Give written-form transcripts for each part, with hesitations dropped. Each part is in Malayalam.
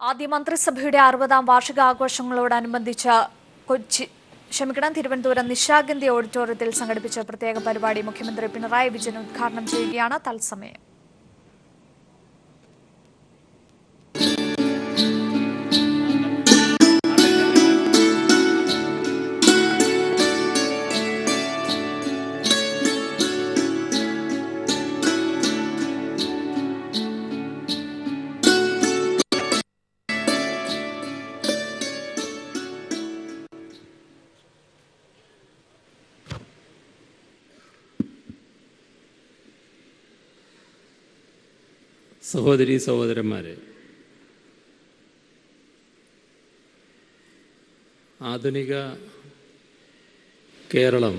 ആദ്യ മന്ത്രിസഭയുടെ 60-ാം വാർഷികാഘോഷങ്ങളോടനുബന്ധിച്ച് തിരുവനന്തപുരം നിശാഗന്ധി ഓഡിറ്റോറിയത്തിൽ സംഘടിപ്പിച്ച പ്രത്യേക പരിപാടി മുഖ്യമന്ത്രി പിണറായി വിജയൻ ഉദ്ഘാടനം ചെയ്യുകയാണ്. തത്സമയം സഹോദരീ സഹോദരന്മാരെ, ആധുനിക കേരളം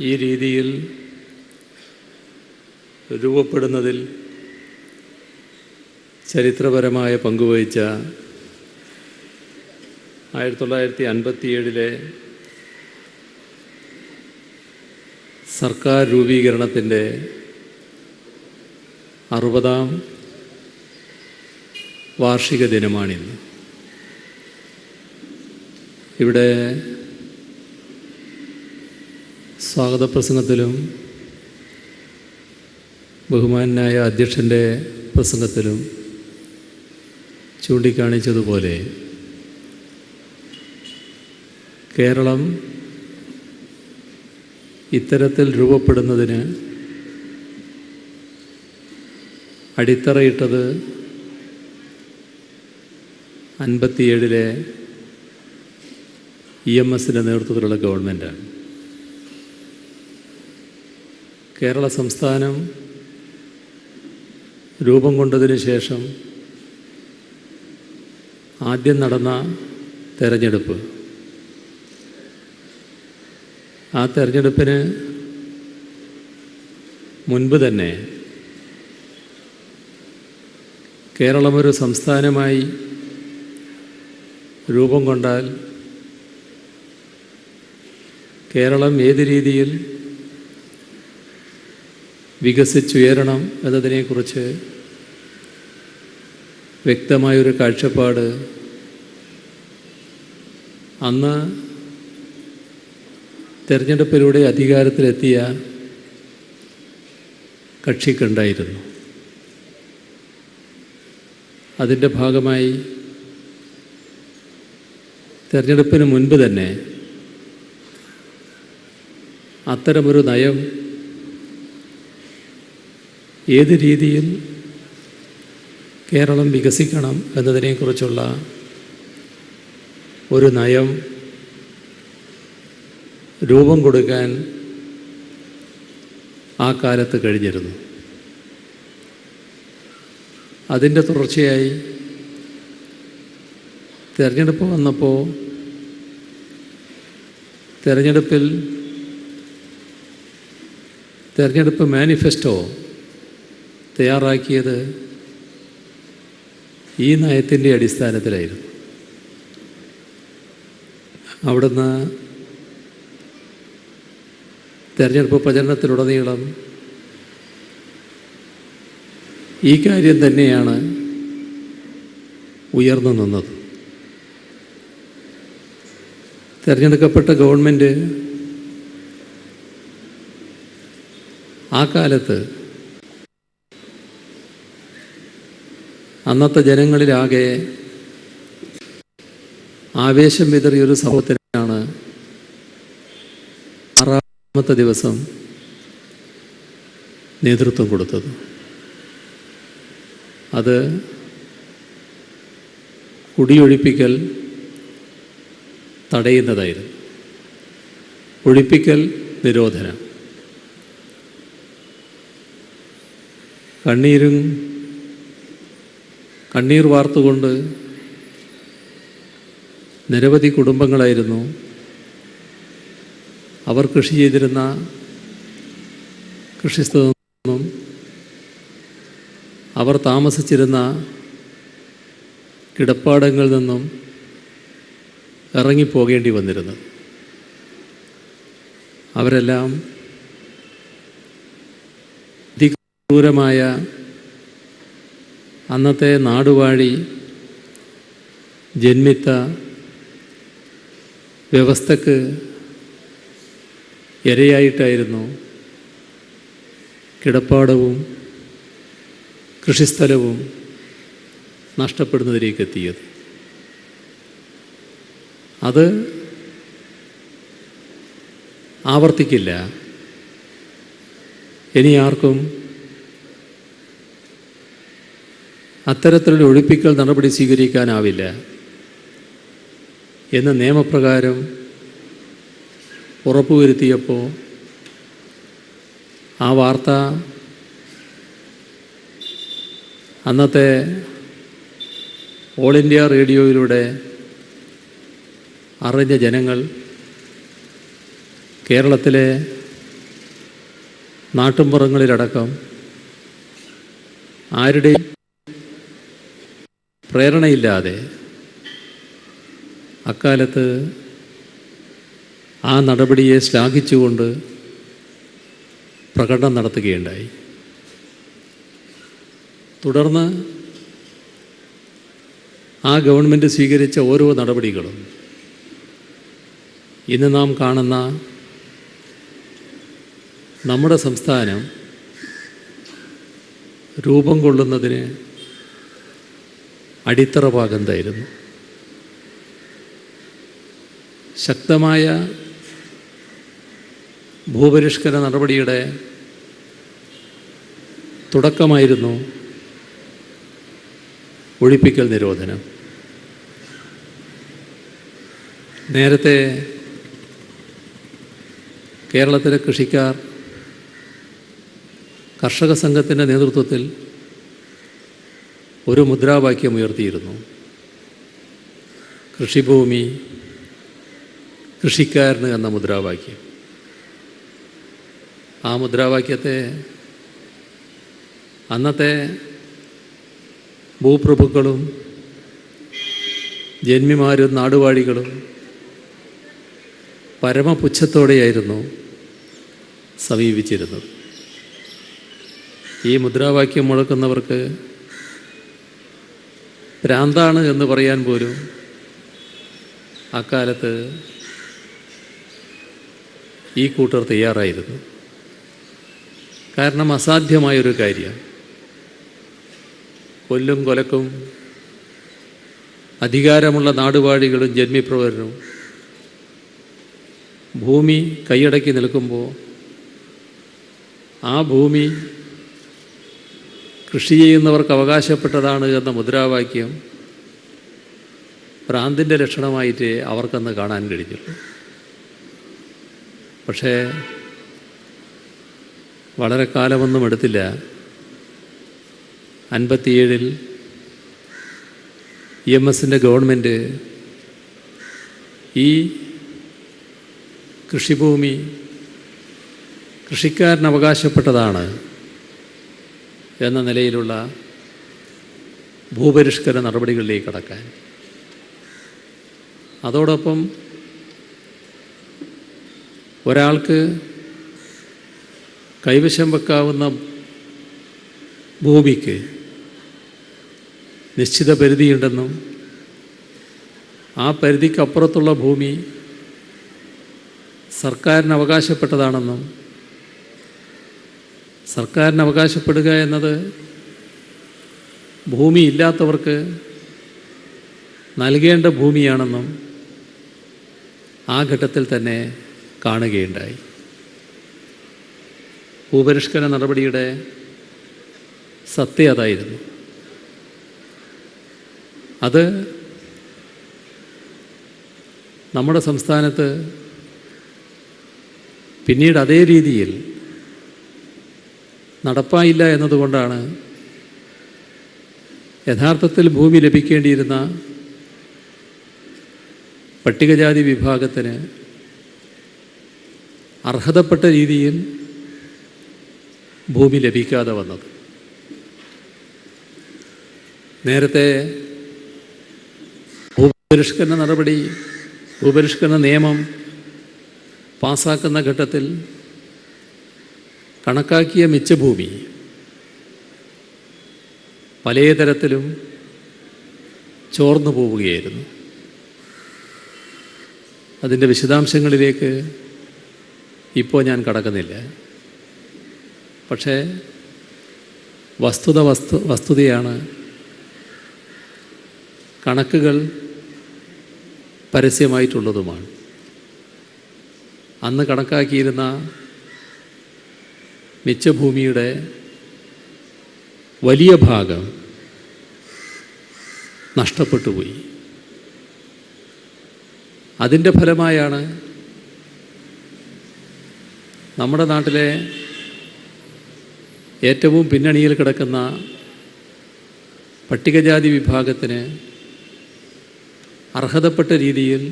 ഈ രീതിയിൽ രൂപപ്പെടുന്നതിൽ ചരിത്രപരമായ പങ്കുവഹിച്ച 1957 സർക്കാർ രൂപീകരണത്തിൻ്റെ 60-ാം വാർഷിക ദിനമാണിന്ന്. ഇവിടെ സ്വാഗത പ്രസംഗത്തിലും ബഹുമാന്യനായ അധ്യക്ഷൻ്റെ പ്രസംഗത്തിലും ചൂണ്ടിക്കാണിച്ചതുപോലെ കേരളം ഇത്തരത്തിൽ രൂപപ്പെടുന്നതിന് അടിത്തറയിട്ടത് 57 EMSൻ്റെ നേതൃത്വത്തിലുള്ള ഗവൺമെൻറ്റാണ്. കേരള സംസ്ഥാനം രൂപം കൊണ്ടതിന് ശേഷം ആദ്യം നടന്ന തെരഞ്ഞെടുപ്പ്, ആ തെരഞ്ഞെടുപ്പിന് മുൻപ് തന്നെ കേരളമൊരു സംസ്ഥാനമായി രൂപം കൊണ്ടാൽ കേരളം ഏത് രീതിയിൽ വികസിച്ചുയരണം എന്നതിനെക്കുറിച്ച് വ്യക്തമായൊരു കാഴ്ചപ്പാട് അന്ന് തെരഞ്ഞെടുപ്പിലൂടെ അധികാരത്തിലെത്തിയ കക്ഷിക്കുണ്ടായിരുന്നു. അതിൻ്റെ ഭാഗമായി തെരഞ്ഞെടുപ്പിന് മുൻപ് തന്നെ അത്തരമൊരു നയം ഏത് രീതിയിൽ കേരളം വികസിക്കണം എന്നതിനെക്കുറിച്ചുള്ള ഒരു നയം രൂപം കൊടുക്കാൻ ആ കാലത്ത് കഴിഞ്ഞിരുന്നു. അതിൻ്റെ തുടർച്ചയായി തെരഞ്ഞെടുപ്പ് വന്നപ്പോൾ തെരഞ്ഞെടുപ്പ് മാനിഫെസ്റ്റോ തയ്യാറാക്കിയത് ഈ നയത്തിൻ്റെ അടിസ്ഥാനത്തിലായിരുന്നു. അവിടുന്ന് തെരഞ്ഞെടുപ്പ് പ്രചരണത്തിലുടനീളം ഈ കാര്യം തന്നെയാണ് ഉയർന്നു നിന്നത്. തിരഞ്ഞെടുക്കപ്പെട്ട ഗവൺമെൻറ് ആ കാലത്ത് അന്നത്തെ ജനങ്ങളിലാകെ ആവേശം വിതറിയൊരു സംഭവത്തിനാണ് 6ാമത്തെ ദിവസം നേതൃത്വം കൊടുത്തത്. അത് കുടിയൊഴിപ്പിക്കൽ തടയുന്നതായിരുന്നു. ഒഴിപ്പിക്കൽ നിരോധനം. കണ്ണീർ വാർത്തുകൊണ്ട് നിരവധി കുടുംബങ്ങളായിരുന്നു അവർ കൃഷി ചെയ്തിരുന്ന കൃഷിസ്ഥലത്തു നിന്നും അവർ താമസിച്ചിരുന്ന കിടപ്പാടങ്ങളിൽ നിന്നും ഇറങ്ങിപ്പോകേണ്ടി വന്നിരുന്നത്. അവരെല്ലാം അതിക്രൂരമായ അന്നത്തെ നാടുവാഴി ജന്മിത്ത വ്യവസ്ഥക്ക് ഇരയായിട്ടായിരുന്നു കിടപ്പാടവും കൃഷിസ്ഥലവും നഷ്ടപ്പെടുന്നതിലേക്ക് എത്തിയത്. അത് ആവർത്തിക്കില്ല. ഇനി ആർക്കും അത്തരത്തിലുള്ള ഒഴിപ്പിക്കൽ നടപടി സ്വീകരിക്കാനാവില്ല എന്ന് നിയമപ്രകാരം ഉറപ്പുവരുത്തിയപ്പോൾ ആ വാർത്ത അന്നത്തെ ഓൾ ഇന്ത്യ റേഡിയോയിലൂടെ അറിഞ്ഞ ജനങ്ങൾ കേരളത്തിലെ നാട്ടുമ്പുറങ്ങളിലടക്കം ആരുടെയും പ്രേരണയില്ലാതെ അക്കാലത്ത് ആ നടപടിയെ ശ്ലാഘിച്ചുകൊണ്ട് പ്രകടനം നടത്തുകയുണ്ടായി. തുടർന്ന് ആ ഗവൺമെൻറ് സ്വീകരിച്ച ഓരോ നടപടികളും ഇന്ന് നാം കാണുന്ന നമ്മുടെ സംസ്ഥാനം രൂപം കൊള്ളുന്നതിന് അടിത്തറ പാകുന്നതായിരുന്നു. ശക്തമായ ഭൂപരിഷ്കരണ നടപടിയുടെ തുടക്കമായിരുന്നു ഒഴിപ്പിക്കൽ നിരോധനം. നേരത്തെ കേരളത്തിലെ കൃഷിക്കാർ കർഷക സംഘത്തിൻ്റെ നേതൃത്വത്തിൽ ഒരു മുദ്രാവാക്യം ഉയർത്തിയിരുന്നു: കൃഷിഭൂമി കൃഷിക്കാരന് എന്ന മുദ്രാവാക്യം. ആ മുദ്രാവാക്യത്തെ അന്നത്തെ ഭൂപ്രഭുക്കളും ജന്മിമാരും നാടുവാഴികളും പരമപുച്ഛത്തോടെയായിരുന്നു സമീപിച്ചിരുന്നത്. ഈ മുദ്രാവാക്യം മുഴക്കുന്നവർക്ക് ഭ്രാന്താണ് എന്ന് പറയാൻ പോലും അക്കാലത്ത് ഈ കൂട്ടർ തയ്യാറായിരുന്നു. കാരണം അസാധ്യമായൊരു കാര്യം, കൊല്ലും കൊലക്കും അധികാരമുള്ള നാടുവാഴികളും ജന്മിപ്രവരും ഭൂമി കൈയടക്കി നിൽക്കുമ്പോൾ ആ ഭൂമി കൃഷി ചെയ്യുന്നവർക്ക് അവകാശപ്പെട്ടതാണ് എന്ന മുദ്രാവാക്യം ഭ്രാന്തിൻ്റെ ലക്ഷണമായിട്ട് അവർക്കന്ന് കാണാൻ കഴിഞ്ഞുള്ളൂ. പക്ഷേ വളരെ കാലമൊന്നും എടുത്തില്ല. 57 EMSൻ്റെ ഗവൺമെൻറ് ഈ കൃഷിഭൂമി കൃഷിക്കാരന് അവകാശപ്പെട്ടതാണ് എന്ന നിലയിലുള്ള ഭൂപരിഷ്കരണ നടപടികളിലേക്ക് കടക്കാൻ, അതോടൊപ്പം ഒരാൾക്ക് കൈവശം വെക്കാവുന്ന ഭൂമിക്ക് നിശ്ചിത പരിധിയുണ്ടെന്നും ആ പരിധിക്കപ്പുറത്തുള്ള ഭൂമി സർക്കാരിന് അവകാശപ്പെട്ടതാണെന്നും സർക്കാരിന് അവകാശപ്പെടുക എന്നത് ഭൂമി ഇല്ലാത്തവർക്ക് നൽകേണ്ട ഭൂമിയാണെന്നും ആ ഘട്ടത്തിൽ തന്നെ കാണുകയുണ്ടായി. ഭൂപരിഷ്കരണ നടപടിയുടെ സത്യം അതായിരുന്നു. അത് നമ്മുടെ സംസ്ഥാനത്ത് പിന്നീട് അതേ രീതിയിൽ നടപ്പായില്ല എന്നതുകൊണ്ടാണ് യഥാർത്ഥത്തിൽ ഭൂമി ലഭിക്കേണ്ടിയിരുന്ന പട്ടികജാതി വിഭാഗത്തിന് അർഹതപ്പെട്ട രീതിയിൽ ഭൂമി ലഭിക്കാതെ വന്നത്. നേരത്തെ ഭൂപരിഷ്കരണ നിയമം പാസാക്കുന്ന ഘട്ടത്തിൽ കണക്കാക്കിയ മിച്ചഭൂമി പല തരത്തിലും ചോർന്നു പോവുകയായിരുന്നു. അതിൻ്റെ വിശദാംശങ്ങളിലേക്ക് ഇപ്പോൾ ഞാൻ കടക്കുന്നില്ല. പക്ഷേ വസ്തുതയാണ്. കണക്കുകൾ പരസ്യമായിട്ടുള്ളതുമാണ്. അന്ന് കണക്കാക്കിയിരുന്ന മിച്ചഭൂമിയുടെ വലിയ ഭാഗം നഷ്ടപ്പെട്ടുപോയി. അതിൻ്റെ ഫലമായാണ് നമ്മുടെ നാട്ടിലെ ഏറ്റവും പിന്നണിയിൽ കിടക്കുന്ന പട്ടികജാതി വിഭാഗത്തിന് അർഹതപ്പെട്ട രീതിയിൽ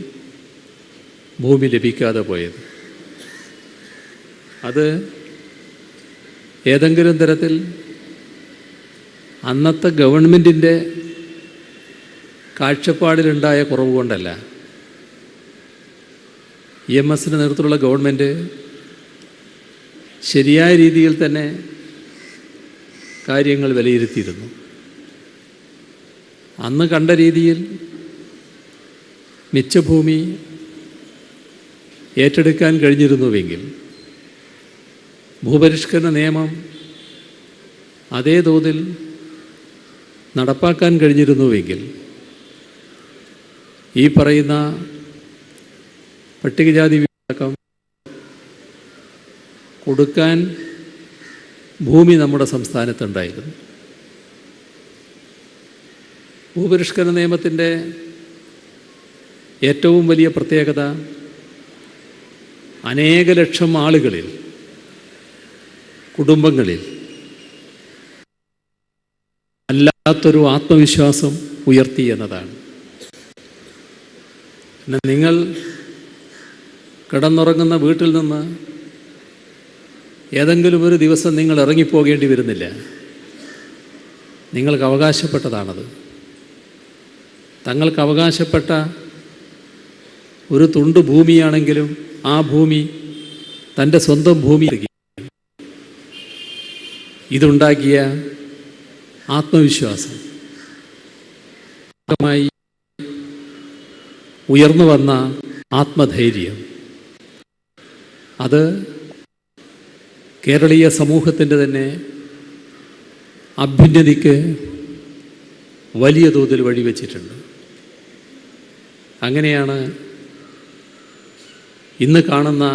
ഭൂമി ലഭിക്കാതെ പോയത്. അത് ഏതെങ്കിലും തരത്തിൽ അന്നത്തെ ഗവൺമെൻറ്റിൻ്റെ കാഴ്ചപ്പാടിലുണ്ടായ കുറവ് കൊണ്ടല്ല. EMSന് നേതൃത്വമുള്ള ഗവൺമെൻറ് ശരിയായ രീതിയിൽ തന്നെ കാര്യങ്ങൾ വിലയിരുത്തിയിരുന്നു. അന്ന് കണ്ട രീതിയിൽ മിച്ചഭൂമി ഏറ്റെടുക്കാൻ കഴിഞ്ഞിരുന്നുവെങ്കിൽ, ഭൂപരിഷ്കരണ നിയമം അതേ തോതിൽ നടപ്പാക്കാൻ കഴിഞ്ഞിരുന്നുവെങ്കിൽ, ഈ പറയുന്ന പട്ടികജാതി വിഭാഗം കൊടുക്കാൻ ഭൂമി നമ്മുടെ സംസ്ഥാനത്തുണ്ടായിരുന്നു. ഭൂപരിഷ്കരണ നിയമത്തിൻ്റെ ഏറ്റവും വലിയ പ്രത്യേകത അനേക ലക്ഷം ആളുകളിൽ, കുടുംബങ്ങളിൽ അല്ലാത്തൊരു ആത്മവിശ്വാസം ഉയർത്തി എന്നതാണ്. നിങ്ങൾ കിടന്നുറങ്ങുന്ന വീട്ടിൽ നിന്ന് ഏതെങ്കിലും ഒരു ദിവസം നിങ്ങൾ ഇറങ്ങിപ്പോകേണ്ടി വരുന്നില്ല. നിങ്ങൾക്ക് അവകാശപ്പെട്ടതാണത്. തങ്ങൾക്ക് അവകാശപ്പെട്ട ഒരു തുണ്ട് ഭൂമിയാണെങ്കിലും ആ ഭൂമി തൻ്റെ സ്വന്തം ഭൂമി. ഇതുണ്ടാക്കിയ ആത്മവിശ്വാസം, ഉയർന്നു വന്ന ആത്മധൈര്യം, അത് കേരളീയ സമൂഹത്തിൻ്റെ തന്നെ അഭ്യുന്നതിക്ക് വലിയ തോതിൽ വഴിവെച്ചിട്ടുണ്ട്. അങ്ങനെയാണ് ഇന്ന് കാണുന്ന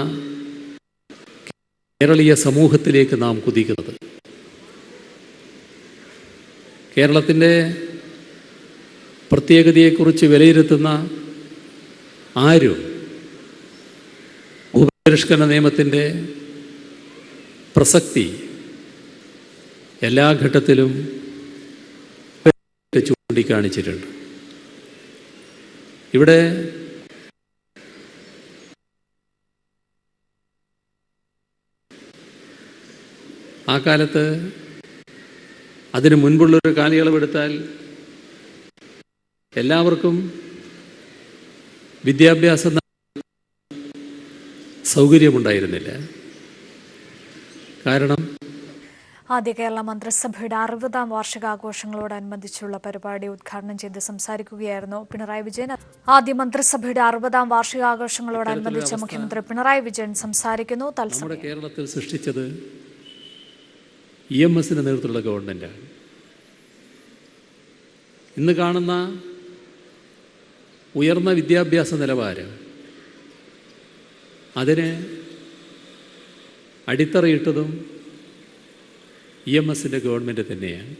കേരളീയ സമൂഹത്തിലേക്ക് നാം കുതിക്കുന്നത്. കേരളത്തിൻ്റെ പ്രത്യേകതയെക്കുറിച്ച് വിലയിരുത്തുന്ന ആരും ഭൂപരിഷ്കരണ നിയമത്തിൻ്റെ പ്രസക്തി എല്ലാ ഘട്ടത്തിലും ചൂണ്ടിക്കാണിച്ചിട്ടുണ്ട്. ഇവിടെ ആ കാലത്ത്, അതിന് മുൻപുള്ളൊരു കാലയളവെടുത്താൽ, എല്ലാവർക്കും വിദ്യാഭ്യാസം സൗകര്യമുണ്ടായിരുന്നില്ല. കാരണം ആദ്യ കേരള മന്ത്രിസഭയുടെ 60ാം വാർഷികാഘോഷങ്ങളോടനുബന്ധിച്ചുള്ള പരിപാടി ഉദ്ഘാടനം ചെയ്ത് സംസാരിക്കുകയായിരുന്നു പിണറായി വിജയൻ. ആദ്യ മന്ത്രിസഭയുടെ 60ാം വാർഷികാഘോഷങ്ങളോടനുബന്ധിച്ച് മുഖ്യമന്ത്രി പിണറായി വിജയൻ സംസാരിക്കുന്നു. നമ്മുടെ കേരളത്തിൽ സൃഷ്ടിച്ചത് EMSന് നേതൃത്വമുള്ള ഗവൺമെൻറ്റാണ്. ഇന്ന് കാണുന്ന ഉയർന്ന വിദ്യാഭ്യാസ നിലവാരം, അതിന് അടിത്തറയിട്ടതും EMSൻ്റെ ഗവൺമെൻറ് തന്നെയാണ്.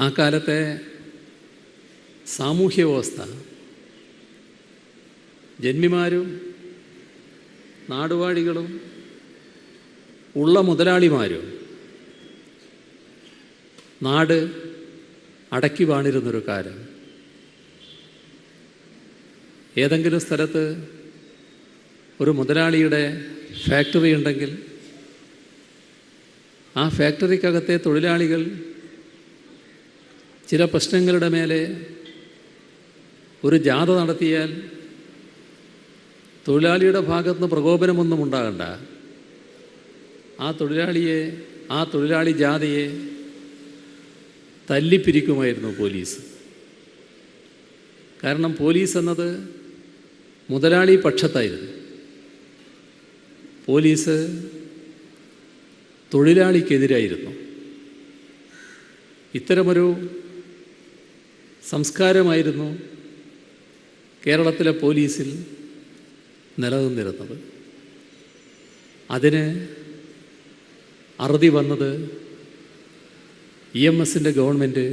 ആ കാലത്തെ സാമൂഹ്യ വ്യവസ്ഥ, ജന്മിമാരും നാടുവാഴികളും ഉള്ള മുതലാളിമാരും നാട് അടക്കി വാണിരുന്നൊരു കാലം. ഏതെങ്കിലും സ്ഥലത്ത് ഒരു മുതലാളിയുടെ ഫാക്ടറി ഉണ്ടെങ്കിൽ ആ ഫാക്ടറിക്കകത്തെ തൊഴിലാളികൾ ചില പ്രശ്നങ്ങളുടെ മേലെ ഒരു ജാഥ നടത്തിയാൽ തൊഴിലാളിയുടെ ഭാഗത്തുനിന്ന് പ്രകോപനമൊന്നും ഉണ്ടാകണ്ട. ആ തൊഴിലാളി ജാഥയെ തല്ലിപ്പിരിക്കുമായിരുന്നു പോലീസ്. കാരണം പോലീസ് എന്നത് മുതലാളി പക്ഷത്തായിരുന്നു. പോലീസ് തൊഴിലാളിക്കെതിരായിരുന്നു. ഇത്തരമൊരു സംസ്കാരമായിരുന്നു കേരളത്തിലെ പോലീസിൽ നിലനിന്നിരുന്നത്. അതിന് അറുതി വന്നത് EMSൻ്റെ ഗവൺമെൻറ്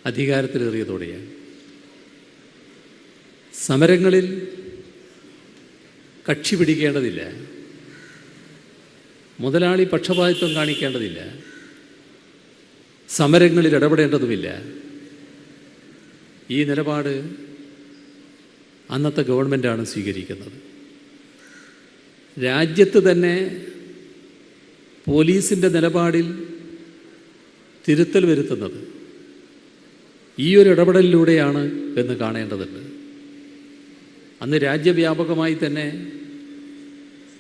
അധികാരത്തിലേറിയതോടെയാണ്. സമരങ്ങളിൽ കക്ഷി പിടിക്കേണ്ടതില്ല, മുതലാളി പക്ഷപാതിത്വം കാണിക്കേണ്ടതില്ല, സമരങ്ങളിൽ ഇടപെടേണ്ടതുമില്ല. ഈ നിലപാട് അന്നത്തെ ഗവൺമെൻറ്റാണ് സ്വീകരിക്കുന്നത്. രാജ്യത്ത് തന്നെ പോലീസിൻ്റെ നിലപാടിൽ തിരുത്തൽ വരുത്തുന്നത് ഈ ഒരു ഇടപെടലിലൂടെയാണ് എന്ന് കാണേണ്ടതുണ്ട്. അന്ന് രാജ്യവ്യാപകമായി തന്നെ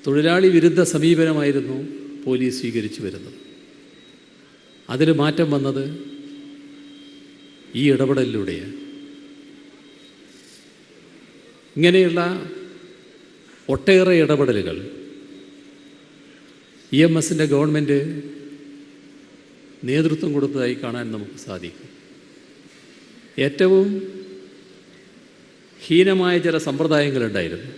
തൊഴിലാളി വിരുദ്ധ സമീപനമായിരുന്നു പോലീസ് സ്വീകരിച്ചു വരുന്നത്. അതിൽ മാറ്റം വന്നത് ഈ ഇടപെടലിലൂടെയാണ്. ഇങ്ങനെയുള്ള ഒട്ടേറെ ഇടപെടലുകൾ EMSൻ്റെ ഗവൺമെൻറ് നേതൃത്വം കൊടുത്തതായി കാണാൻ നമുക്ക് സാധിക്കും. ഏറ്റവും ഹീനമായ ചില സമ്പ്രദായങ്ങളുണ്ടായിരുന്നു.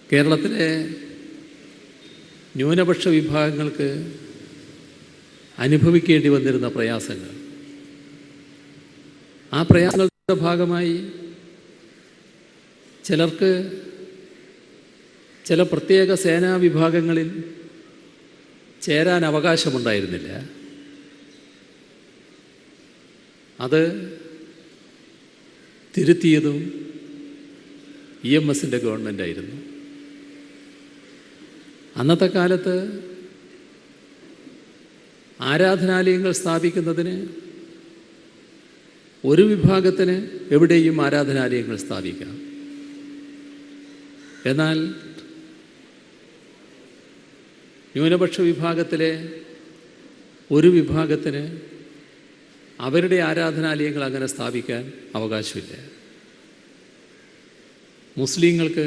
കേരളത്തിലെ ന്യൂനപക്ഷ വിഭാഗങ്ങൾക്ക് അനുഭവിക്കേണ്ടി വന്നിരുന്ന പ്രയാസങ്ങൾ, ആ പ്രയാസങ്ങളുടെ ഭാഗമായി ചിലർക്ക് ചില പ്രത്യേക സേനാ വിഭാഗങ്ങളിൽ ചേരാൻ അവകാശമുണ്ടായിരുന്നില്ല. അത് തിരുത്തിയതും EMSൻ്റെ ഗവൺമെൻറ്റായിരുന്നു. അന്നത്തെ കാലത്ത് ആരാധനാലയങ്ങൾ സ്ഥാപിക്കുന്നതിന് ഒരു വിഭാഗത്തിന് എവിടെയും ആരാധനാലയങ്ങൾ സ്ഥാപിക്കാം. എന്നാൽ ന്യൂനപക്ഷ വിഭാഗത്തിലെ ഒരു വിഭാഗത്തിന് അവരുടെ ആരാധനാലയങ്ങൾ അങ്ങനെ സ്ഥാപിക്കാൻ അവകാശമില്ല. മുസ്ലിങ്ങൾക്ക്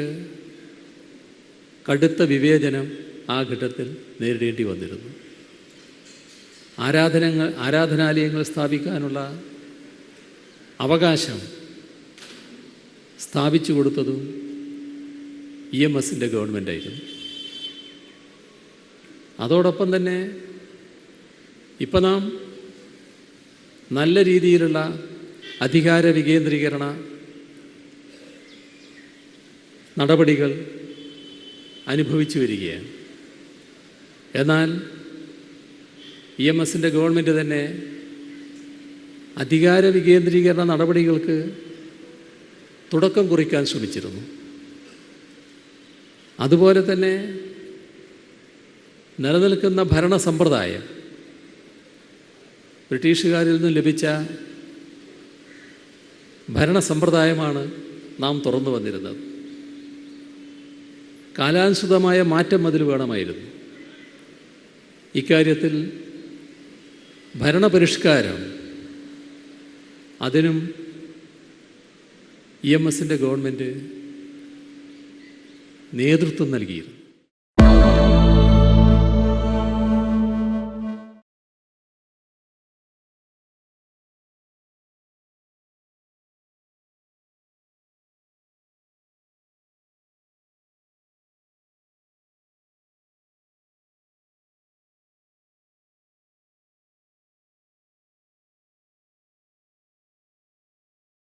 കടുത്ത വിവേചനം ആ ഘട്ടത്തിൽ നേരിടേണ്ടി വന്നിരുന്നു. ആരാധനാലയങ്ങൾ സ്ഥാപിക്കാനുള്ള അവകാശം സ്ഥാപിച്ചു കൊടുത്തതും EMSൻ്റെ ഗവൺമെൻറ്റായിരുന്നു. അതോടൊപ്പം തന്നെ ഇപ്പം നാം നല്ല രീതിയിലുള്ള അധികാര വികേന്ദ്രീകരണ നടപടികൾ അനുഭവിച്ചു വരികയാണ്. എന്നാൽ EMSൻ്റെ ഗവൺമെൻറ് തന്നെ അധികാര വികേന്ദ്രീകരണ നടപടികൾക്ക് തുടക്കം കുറിക്കാൻ ശ്രമിച്ചിരുന്നു. അതുപോലെ തന്നെ നിലനിൽക്കുന്ന ഭരണ സമ്പ്രദായം, ബ്രിട്ടീഷുകാരിൽ നിന്ന് ലഭിച്ച ഭരണ സമ്പ്രദായമാണ് നാം തുറന്നു വന്നിരുന്നത്. കാലാനുസൃതമായ മാറ്റം അതിൽ വേണമായിരുന്നു. ഇക്കാര്യത്തിൽ ഭരണപരിഷ്കാരം, അതിനും EMSൻ്റെ ഗവൺമെൻറ് നേതൃത്വം നൽകിയിരുന്നു.